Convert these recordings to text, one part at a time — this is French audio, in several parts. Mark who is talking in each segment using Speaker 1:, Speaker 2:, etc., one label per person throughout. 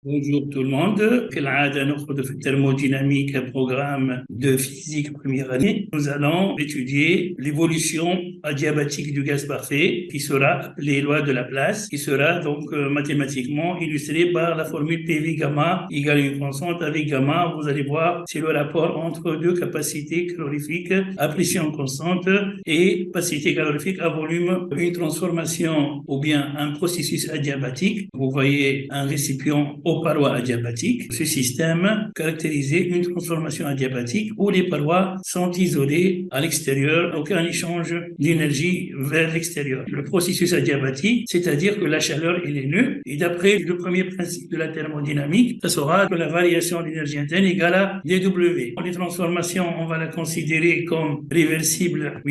Speaker 1: Bonjour tout le monde. كالعادة نأخذ في التhermodynamique un programme de physique première année. Nous allons étudier l'évolution adiabatique du gaz parfait qui sera appelée loi de Laplace, qui sera donc mathématiquement illustrée par la formule PV gamma égale une constante avec gamma. Vous allez voir, c'est le rapport entre deux capacités calorifiques à pression constante et capacité calorifique à volume. Une transformation ou bien un processus adiabatique. Vous voyez un récipient aux parois adiabatiques. Ce système caractérisait une transformation adiabatique où les parois sont isolées à l'extérieur, aucun échange d'énergie vers l'extérieur. Le processus adiabatique, c'est-à-dire que la chaleur elle est nulle, et d'après le premier principe de la thermodynamique, ça sera que la variation d'énergie interne égale à dW. Les transformations, on va la considérer comme réversible,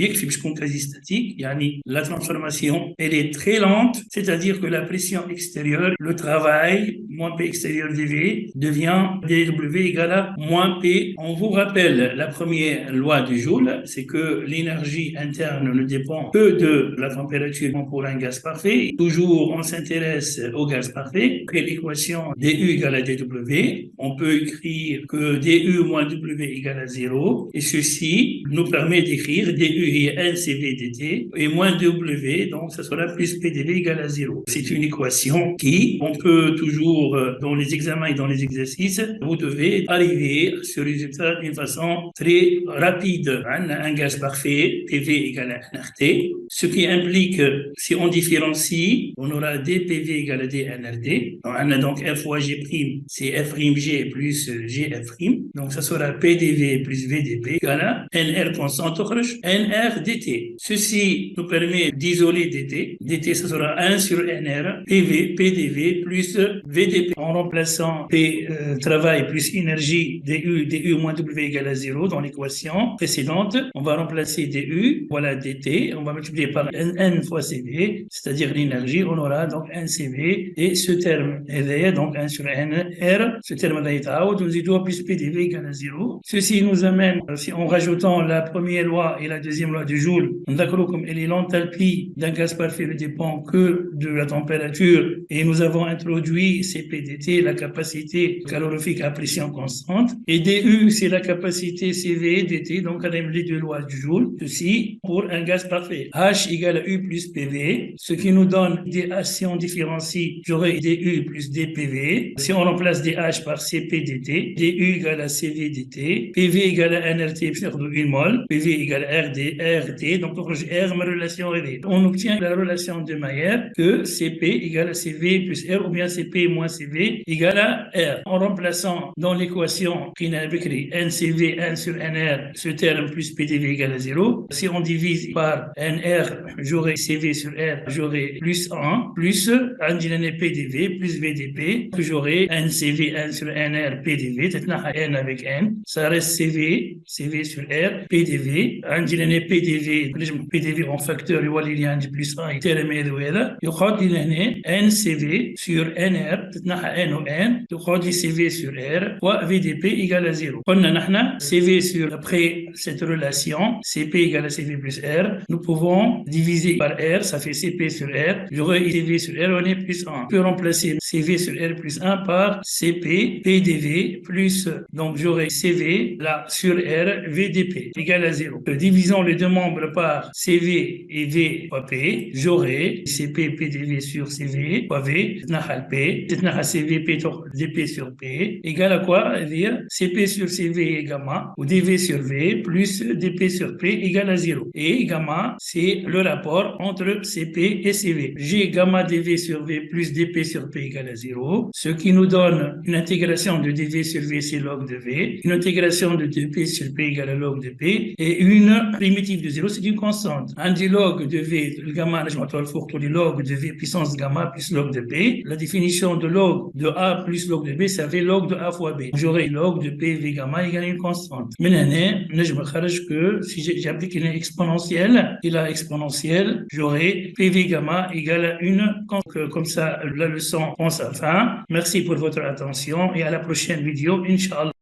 Speaker 1: quasi statique, la transformation, elle est très lente, c'est-à-dire que la pression extérieure, le travail, moins P extérieur dV, devient dW égale à moins P. On vous rappelle la première loi du Joule, c'est que l'énergie interne ne dépend que de la température pour un gaz parfait. Toujours, on s'intéresse au gaz parfait. Et l'équation dU égale à dW, on peut écrire que dU moins W égale à 0. Et ceci nous permet d'écrire dU est NCV dt et moins W, donc ça sera plus PDV égale à 0. C'est une équation qui, on peut toujours, dans les examens et dans les exercices, vous devez arriver à ce résultat d'une façon très rapide. Un gaz parfait, PV égale à nRT, ce qui implique, si on différencie, on aura dPV égale à dnRT. On a donc F fois G', c'est F'G plus GF', donc ça sera PDV plus VDP égale à NR constante, NR dt. Ceci nous permet d'isoler dt. dt, ça sera 1 sur NR, PV, PDV plus VDP. En remplaçant P travail plus énergie, du moins W égale à 0 dans l'équation précédente, on va remplacer du, voilà dt, on va multiplier par N fois CV, c'est-à-dire l'énergie, on aura donc NCV, et ce terme est donc 1 sur NR, ce terme-là est out, nous y doit plus PDV égale à 0. Ceci nous amène, si en rajoutant la première loi et la deuxième loi du Joule, d'accord, comme elle est l'enthalpie d'un gaz parfait ne dépend que de la température, et nous avons introduit CPDT, la capacité calorifique à pression constante, et DU, c'est la capacité CV dt, donc on a les deux lois du Joule, ceci pour un gaz parfait. H égale à U plus PV, ce qui nous donne DH, si on différencie, j'aurai DU plus DPV, si on remplace DH par CPDT, DU égale à CV dt, PV égale à nRT sur 1 mol, PV égale à RT, donc R, ma relation RT. On obtient la relation de Mayer que CP égale à CV plus R, ou bien CP moins CV égale à R. En remplaçant dans l'équation qui n'a écrit NCV 1 sur NR, ce terme plus PDV égale à 0. Si on divise par NR, j'aurai CV sur R, j'aurai plus 1, plus عندنا PDV, plus VDP, que j'aurai NCV 1 sur NR, PDV, تتنحى N avec N, ça reste CV sur R, PDV, عندنا PDV, PDV en facteur يولي لي عندي plus 1 terme هذا يقعد لي هنا NCV sur NR, تتنحى N و N, يقعد لي CV sur R, و VDP égale à 0. قلنا نحن CV sur, après cette relation, CP égale à CV plus R, nous pouvons diviser par R, ça fait CP sur R, j'aurai CV sur R, on est plus 1. On peut remplacer CV sur R plus 1 par CP, PDV, plus, donc j'aurai CV, là, sur R, VDP, égale à 0. Divisons les deux membres par CV et V fois P, j'aurai CP, PDV sur CV, fois V, P, CV, P, DP sur P, égale à quoi? C'est-à-dire CP sur CV est gamma, ou DV sur V, plus DP sur P égale à 0. Et gamma, c'est le rapport entre CP et CV. G gamma DV sur V plus DP sur P égale à 0, ce qui nous donne une intégration de DV sur V, c'est log de V, une intégration de DP sur P égale à log de P, et une primitive de 0, c'est une constante. Un dit log de V, le gamma, je m'attends le log de V puissance gamma plus log de P. La définition de log de A plus log de B, ça fait log de A fois B. J'aurai log de P V gamma égale une constante. Maintenant, je me charge que si j'applique une exponentielle, et la exponentielle, j'aurai PV gamma égale à une, comme ça, la leçon prend sa fin. Merci pour votre attention et à la prochaine vidéo, Inch'Allah.